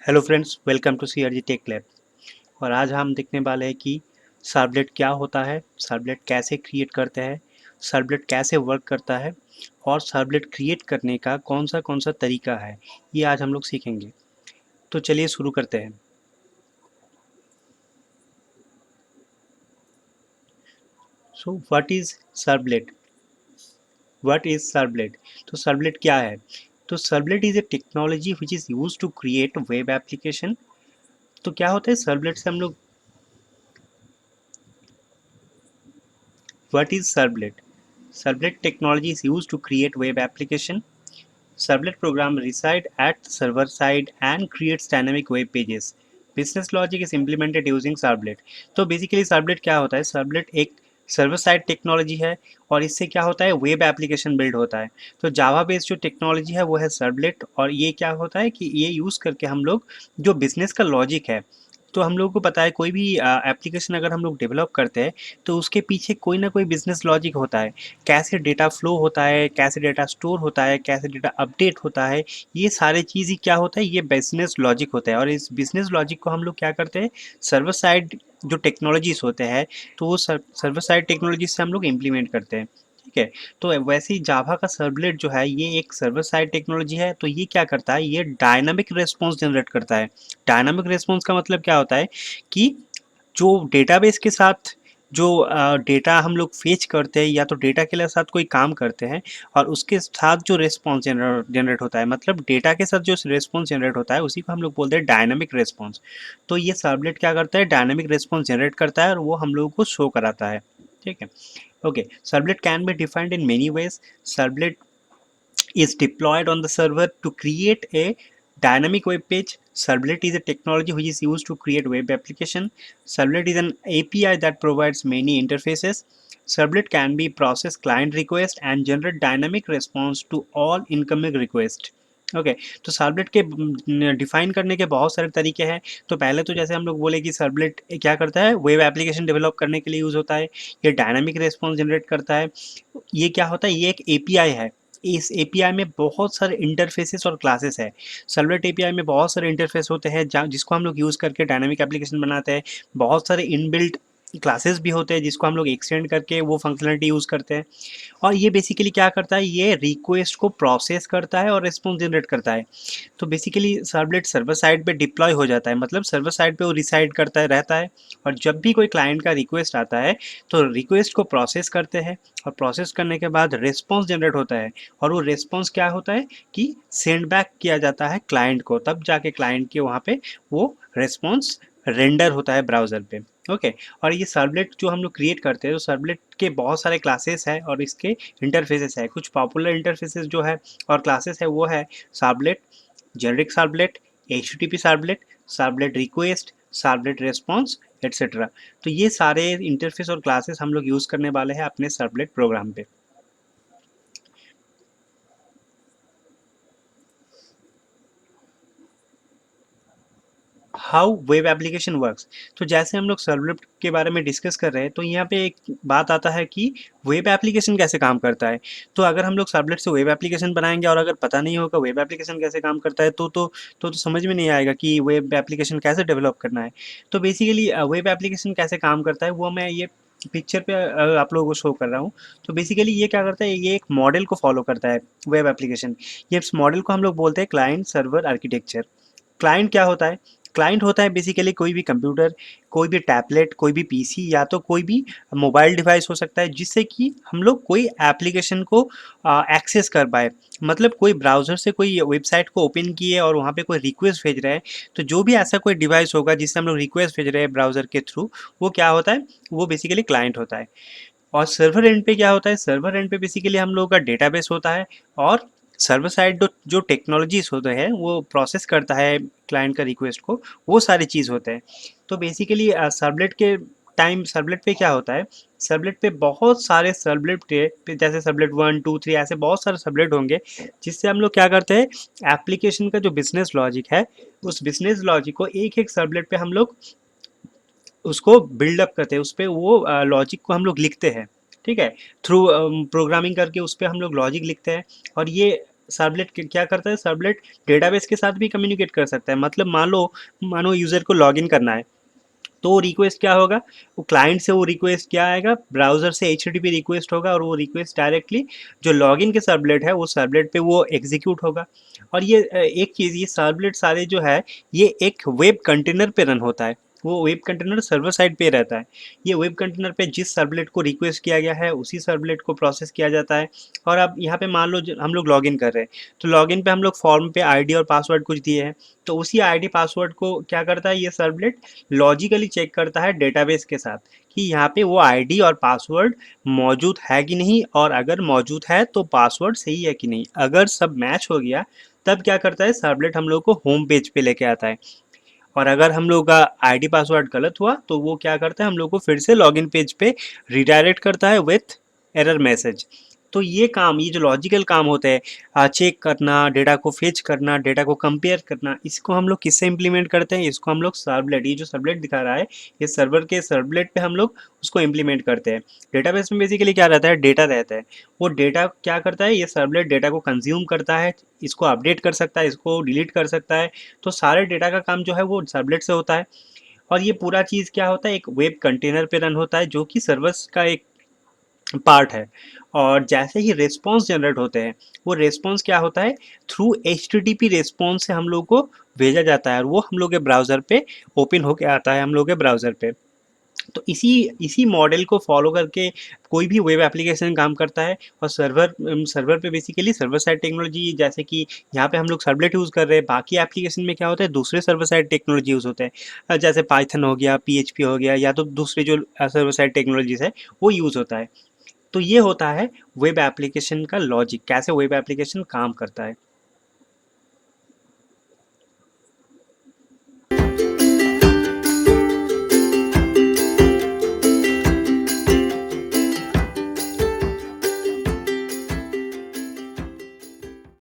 Hello friends, welcome to CRG tech lab. और आज हम देखने वाले हैं कि सर्वलेट क्या होता है, सर्वलेट कैसे क्रिएट करते हैं, सर्वलेट कैसे वर्क करता है और सर्वलेट क्रिएट करने का कौन सा तरीका है। ये आज हम लोग सीखेंगे। तो चलिए शुरू करते हैं। So what is servlet? What is servlet? तो सर्वलेट क्या है? तो servlet is a technology which is use to create web application. तो क्या होता है सर्वलेट से हम लोग, what is servlet? Servlet technology is used to create web application. Servlet program reside at server side and creates dynamic web pages. Business logic is implemented using Servlet. तो basically Servlet क्या होता है? Servlet एक server side technology है और इससे क्या होता है, वेब एप्लीकेशन बिल्ड होता है। तो जावा बेस्ड जो टेक्नोलॉजी है वो है सर्वलेट, और ये क्या होता है कि ये यूज़ करके हम लोग जो बिजनेस का लॉजिक है, तो हम लोगों को पता है कोई भी एप्लीकेशन अगर हम लोग डेवलप करते हैं तो उसके पीछे कोई ना कोई बिजनेस लॉजिक होता है। कैसे डेटा फ्लो होता है, कैसे डेटा स्टोर होता है, कैसे डेटा अपडेट होता है, ये सारे चीज़ ही क्या होता है, ये बिजनेस लॉजिक होता है। और इस बिजनेस लॉजिक को हम लोग क्या करते हैं, सर्वर साइड जो टेक्नोलॉजीज होते हैं, तो वो सर्वर साइड टेक्नोलॉजी से हम लोग इम्प्लीमेंट करते हैं। ठीक है। तो वैसे ही जावा का सर्वलेट जो है ये एक सर्वर साइड टेक्नोलॉजी है। तो ये क्या करता है, ये डायनामिक रेस्पॉन्स जनरेट करता है। डायनामिक रेस्पॉन्स का मतलब क्या होता है कि जो डेटाबेस के साथ जो डेटा हम लोग फेच करते हैं या तो डेटा के साथ कोई काम करते हैं, और उसके साथ जो रिस्पॉन्स जनरेट होता है, मतलब डेटा के साथ जो रिस्पॉन्स जनरेट होता है उसी को हम लोग बोलते हैं डायनामिक रिस्पॉन्स। तो ये सर्वलेट क्या करता है, डायनामिक रिस्पॉन्स जनरेट करता है और वो हम लोगों को शो कराता है। ठीक है। Okay, servlet can be defined in many ways. Servlet is deployed on the server to create a dynamic web page. Servlet is a technology which is used to create web application. Servlet is an API that provides many interfaces. Servlet can be process client request and generate dynamic response to all incoming request. Okay तो servlet के define करने के बहुत सारे तरीके हैं। तो पहले तो जैसे हम लोग बोले कि सर्वलेट क्या करता है, वेब एप्लीकेशन डेवलप करने के लिए यूज़ होता है। ये डायनामिक रेस्पॉन्स जनरेट करता है। ये क्या होता है, ये एक एपीआई है। इस एपीआई में बहुत सारे इंटरफेसेस और क्लासेस है। सर्वलेट एपीआई में बहुत सारे इंटरफेस होते हैं जिसको हम लोग यूज़ करके डायनामिक एप्लीकेशन बनाते हैं। बहुत सारे इनबिल्ट क्लासेस भी होते हैं जिसको हम लोग एक्सटेंड करके वो फंक्शनलिटी यूज़ करते हैं। और ये बेसिकली क्या करता है, ये रिक्वेस्ट को प्रोसेस करता है और रिस्पॉन्स जनरेट करता है। तो बेसिकली सर्वलेट सर्वर साइड पे डिप्लॉय हो जाता है, मतलब सर्वर साइड पे वो रिसाइड करता है रहता है। और जब भी कोई क्लाइंट का रिक्वेस्ट आता है तो रिक्वेस्ट को प्रोसेस करते हैं, और प्रोसेस करने के बाद रिस्पॉन्स जनरेट होता है। और वो रिस्पॉन्स क्या होता है कि सेंड बैक किया जाता है क्लाइंट को, तब जाके क्लाइंट के वहाँ पे वो रिस्पॉन्स रेंडर होता है ब्राउज़र पे। ओके। और ये सर्वलेट जो हम लोग क्रिएट करते हैं, तो सर्वलेट के बहुत सारे क्लासेस हैं और इसके इंटरफेसेस है। कुछ पॉपुलर इंटरफेसेस जो है और क्लासेस है वो है servlet, generic servlet, HTTP servlet, servlet request, servlet response, etcetera. तो ये सारे इंटरफेस और क्लासेस हम लोग यूज़ करने वाले हैं अपने सर्वलेट प्रोग्राम पे। How web application works. तो जैसे हम लोग सर्वलेट के बारे में डिस्कस कर रहे हैं, तो यहाँ पे एक बात आता है कि वेब एप्लीकेशन कैसे काम करता है। तो अगर हम लोग सर्वलेट से वेब एप्लीकेशन बनाएंगे और अगर पता नहीं होगा वेब एप्लीकेशन कैसे काम करता है, तो समझ में नहीं आएगा कि वेब एप्लीकेशन कैसे डेवलप करना है। तो बेसिकली वेब एप्लीकेशन कैसे काम करता है वो मैं ये पिक्चर पे आप लोगों को शो कर रहा हूँ। तो बेसिकली ये क्या करता है, ये एक मॉडल को फॉलो करता है वेब एप्लीकेशन। ये इस मॉडल को हम लोग बोलते हैं क्लाइंट सर्वर आर्किटेक्चर। क्लाइंट क्या होता है, क्लाइंट होता है बेसिकली कोई भी कंप्यूटर, कोई भी टैबलेट, कोई भी पीसी या तो कोई भी मोबाइल डिवाइस हो सकता है जिससे कि हम लोग कोई एप्लीकेशन को एक्सेस कर पाए। मतलब कोई ब्राउज़र से कोई वेबसाइट को ओपन किए और वहाँ पे कोई रिक्वेस्ट भेज रहे हैं, तो जो भी ऐसा कोई डिवाइस होगा जिससे हम लोग रिक्वेस्ट भेज रहे हैं ब्राउज़र के थ्रू, वो क्या होता है, वो बेसिकली क्लाइंट होता है। और सर्वर एंड पे क्या होता है, सर्वर एंड पे बेसिकली हम लोगों का डेटाबेस होता है, और सर्वर साइड जो टेक्नोलॉजीज होते हैं वो प्रोसेस करता है क्लाइंट का रिक्वेस्ट को, वो सारी चीज़ होते हैं। तो बेसिकली सर्वलेट के टाइम सर्वलेट पे क्या होता है, सर्वलेट पे बहुत सारे सर्वलेट पे जैसे सर्वलेट 1 2 3 ऐसे बहुत सारे सर्वलेट होंगे, जिससे हम लोग क्या करते हैं, एप्लीकेशन का जो बिजनेस लॉजिक है उस बिजनेस लॉजिक को एक एक सर्वलेट पे हम लोग उसको बिल्डअप करते हैं, उस पे वो लॉजिक को हम लोग लिखते हैं। ठीक है। थ्रू प्रोग्रामिंग करके उस पे हम लोग लॉजिक लिखते हैं। और ये सर्वलेट क्या करता है, सर्वलेट डेटाबेस के साथ भी कम्युनिकेट कर सकता है। मतलब मानो यूज़र को लॉगिन करना है, तो रिक्वेस्ट क्या होगा, वो क्लाइंट से वो रिक्वेस्ट क्या आएगा, ब्राउजर से HTTP रिक्वेस्ट होगा, और वो रिक्वेस्ट डायरेक्टली जो लॉगिन के सर्वलेट है वो सर्वलेट पे वो एग्जीक्यूट होगा। और ये एक चीज़, ये सर्वलेट सारे जो है ये एक वेब कंटेनर पे रन होता है। वो वेब कंटेनर सर्वर साइड पे रहता है। ये वेब कंटेनर पे जिस सर्वलेट को रिक्वेस्ट किया गया है उसी सर्वलेट को प्रोसेस किया जाता है। और अब यहाँ पे मान लो हम लोग लॉगिन कर रहे हैं, तो लॉगिन पे हम लोग फॉर्म पे आईडी और पासवर्ड कुछ दिए हैं, तो उसी आईडी पासवर्ड को क्या करता है ये सर्वलेट, लॉजिकली चेक करता है डेटाबेस के साथ कि यहाँ पे वो आईडी और पासवर्ड मौजूद है कि नहीं, और अगर मौजूद है तो पासवर्ड सही है कि नहीं। अगर सब मैच हो गया तब क्या करता है सर्वलेट हम लोग को होम पेज पे लेके आता है। और अगर हम लोग का आईडी पासवर्ड गलत हुआ तो वो क्या करता है हम लोग को फिर से लॉगिन पेज पे रिडायरेक्ट करता है विथ एरर मैसेज। तो ये काम, ये जो लॉजिकल काम होते हैं, चेक करना, डेटा को फेच करना, डेटा को कंपेयर करना, इसको हम लोग किससे इंप्लीमेंट करते हैं, इसको हम लोग सर्वलेट, ये जो सर्वलेट दिखा रहा है ये सर्वर के सर्वलेट पे हम लोग उसको इंप्लीमेंट करते हैं। डेटाबेस में बेसिकली क्या रहता है, डेटा रहता है। वो डेटा क्या करता है, ये सर्वलेट डेटा को कंज्यूम करता है, इसको अपडेट कर सकता है, इसको डिलीट कर सकता है। तो सारे डेटा का काम जो है वो सर्वलेट से होता है। और ये पूरा चीज़ क्या होता है, एक वेब कंटेनर पे रन होता है जो कि सर्वर्स का एक पार्ट है। और जैसे ही रिस्पॉन्स जनरेट होते हैं, वो रिस्पॉन्स क्या होता है, थ्रू HTTP रिस्पॉन्स से हम लोग को भेजा जाता है, और वो हम लोग के ब्राउज़र पे ओपन होके आता है हम लोग के ब्राउज़र पे। तो इसी इसी मॉडल को फॉलो करके कोई भी वेब एप्लीकेशन काम करता है। और सर्वर पे बेसिकली सर्वर साइड टेक्नोलॉजी, जैसे कि यहाँ पे हम लोग सर्वलेट यूज़ कर रहे हैं, बाकी एप्लीकेशन में क्या होता है दूसरे सर्वर साइड टेक्नोलॉजी यूज़ होते हैं। जैसे पाइथन हो गया, PHP हो गया, या तो दूसरे जो सर्वर साइड टेक्नोलॉजीज है वो यूज़ होता है। तो ये होता है वेब एप्लीकेशन का लॉजिक, कैसे वेब एप्लीकेशन काम करता है।